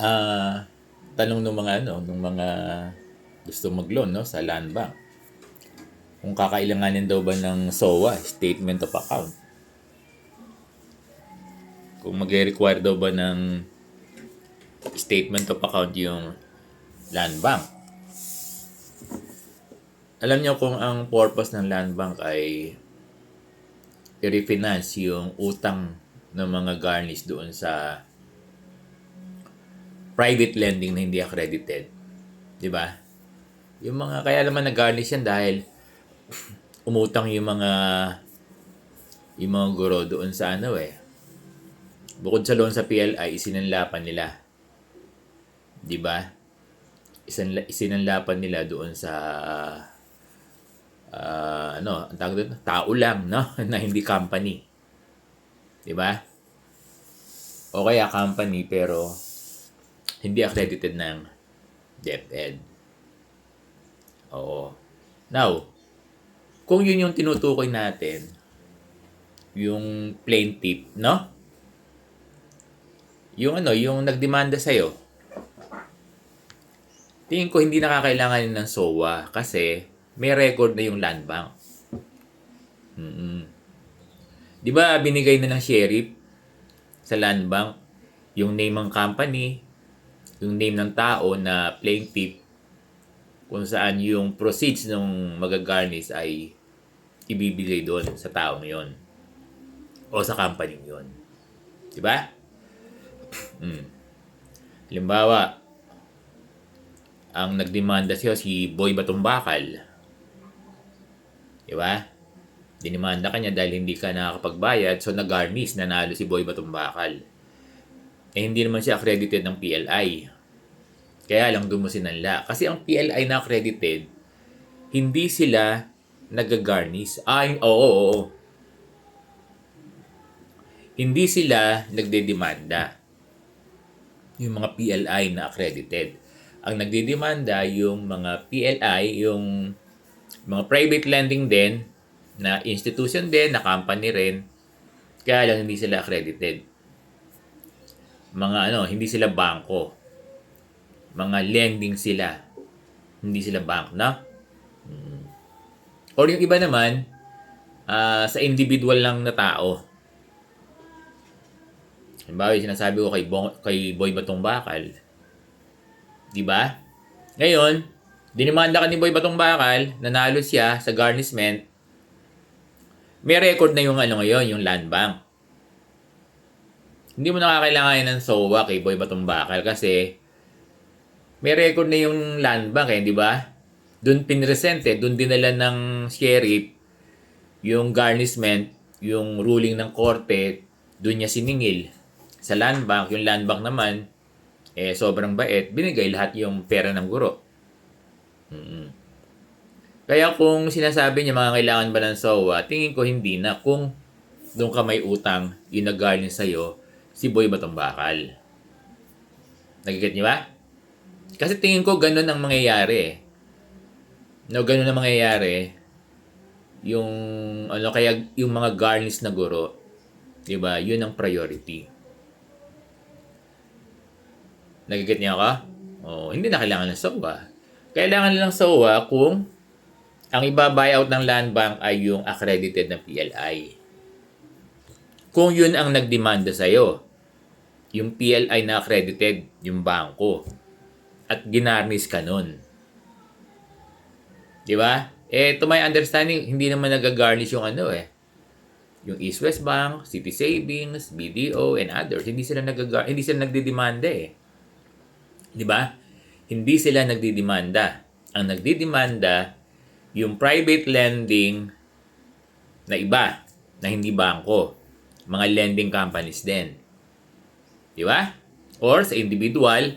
Ah, tanong ng mga nung mga gusto mag-loan no sa land bank. Kung kakailanganin daw ba ng SOA, statement of account. Kung magre-require daw ba ng statement of account yung land bank. Alam niyo kung ang purpose ng land bank ay i-refinance yung utang ng mga garnish doon sa private lending na hindi accredited. 'Di ba? Yung mga kaya naman nag-garnish yan dahil umutang yung mga guro doon sa bukod sa loan sa PLI, isinanlapan nila. 'Di ba? Isinanlapan nila doon sa ang tawag doon, tao lang, no? Na hindi company. 'Di ba? O kaya company pero hindi accredited ng DepEd. Oo. Now, kung yun yung tinutukoy natin, yung plaintiff, no? Yung nagdemanda sa'yo, tingin ko hindi nakakailangan ng SOA kasi may record na yung land bank. Di ba binigay na ng sheriff sa land bank yung name ng company, yung name ng tao na plaintiff, kung saan yung proceeds ng magagarnish ay ibibigay doon sa taong yon o sa company yon. Di ba? Halimbawa, ang nagdemanda sa'yo si Boy Batumbakal. Di ba? Dinemanda ka niya dahil hindi ka nakakapagbayad, so nag-garnish, nanalo si Boy Batumbakal. Eh hindi naman siya accredited ng PLI. Kaya lang doon mo sinanla. Kasi ang PLI na accredited, hindi sila nag-garnish. Oo. Hindi sila nagdedemanda. Yung mga PLI na accredited. Ang nagdedemanda yung mga PLI, yung mga private lending din, na institution din, na company rin, kaya lang hindi sila accredited. Hindi sila bangko. Mga lending sila. Hindi sila bank, no? Or yung iba naman, sa individual lang na tao. Halimbawa, yung sinasabi ko kay Boy Batong Bakal. Di ba? Ngayon, dinemanda ka ni Boy Batong Bakal, nanalo siya sa garnishment, may record na yung ngayon, yung land bank. Hindi mo nakakailangan ng SOA kay Boy Batong Bakal kasi may record na yung land bank di ba? Doon pinresent doon dinala ng sheriff yung garnishment, yung ruling ng korte, doon niya siningil sa land bank. Yung land bank naman, sobrang bait, binigay lahat yung pera ng guro. Kaya kung sinasabi niya mga kailangan ba ng SOA, tingin ko hindi na kung doon ka may utang, yung nag-garnish sa'yo, si Boy Batong Bakal. Nagiget niyo ba? Kasi tingin ko ganun ang mangyayari No, ganun ang mangyayari. Yung kaya yung mga garnish na guro, 'di ba? 'Yun ang priority. Nagiget niyo ako? Hindi na kailangan ng SOA. Kailangan lang SOA kung ang iba-buyout ng land bank ay yung accredited ng PLI. Kung yun ang nagdemanda sa'yo, yung PLI na accredited, yung bangko, at ginarnish ka nun. Di ba? To my understanding, hindi naman nag-garnish yung yung East West Bank, City Savings, BDO, and others. Hindi sila nagdedemanda Di ba? Hindi sila nagdedemanda. Ang nagdedemanda, yung private lending na iba, na hindi bangko. Mga lending companies din. Di ba? Or sa individual,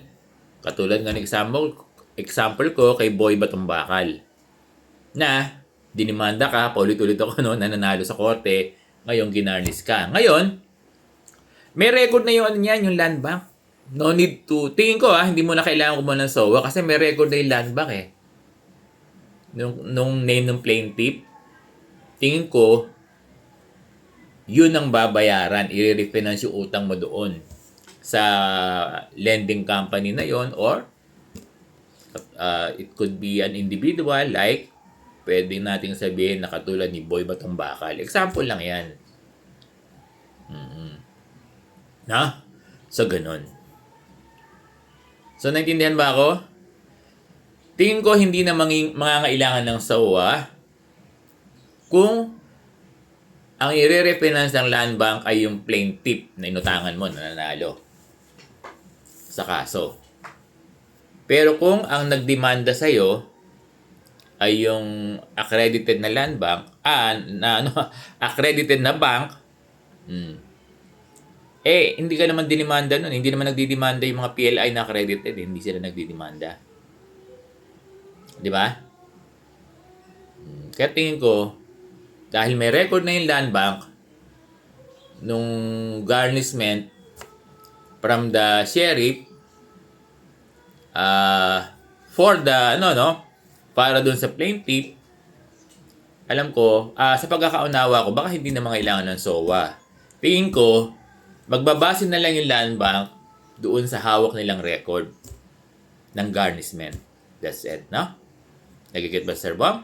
katulad ng example ko kay Boy Batumbakal, na dinemanda ka, paulit-ulit ako na nanalo sa korte, ngayon ginarnish ka. Ngayon, may record na yung yung land bank. No need to, tingin ko hindi mo na kailangan kumuha ng SOA kasi may record na yung land bank Nung name ng plaintiff, tingin ko, yun ang babayaran, i-refinance yung utang mo doon sa lending company na yon, or it could be an individual, like pwede nating sabihin na katulad ni Boy Batong Bakal. Example lang yan. Na? So, ganun. So, naintindihan ba ako? Tingin ko hindi na mangangailangan ng SOA kung ang i-refinance ng land bank ay yung plaintiff na inutangan mo na nanalo sa kaso. Pero kung ang nagdemanda sa'yo ay yung accredited na land bank, accredited na bank, hindi ka naman dinimanda nun. Hindi naman nagdidemanda yung mga PLI na accredited. Hindi sila nagdidemanda. Di ba? Kaya tingin ko, dahil may record na yung land bank, nung garnishment from the sheriff, for the, para dun sa plaintiff, alam ko, sa pagkakaunawa ko, baka hindi na kailangan ng SOA. Tingin ko, magbabase na lang yung land bank doon sa hawak nilang record ng garnishment. That's it, no? Nagigit ba, Sir Bob?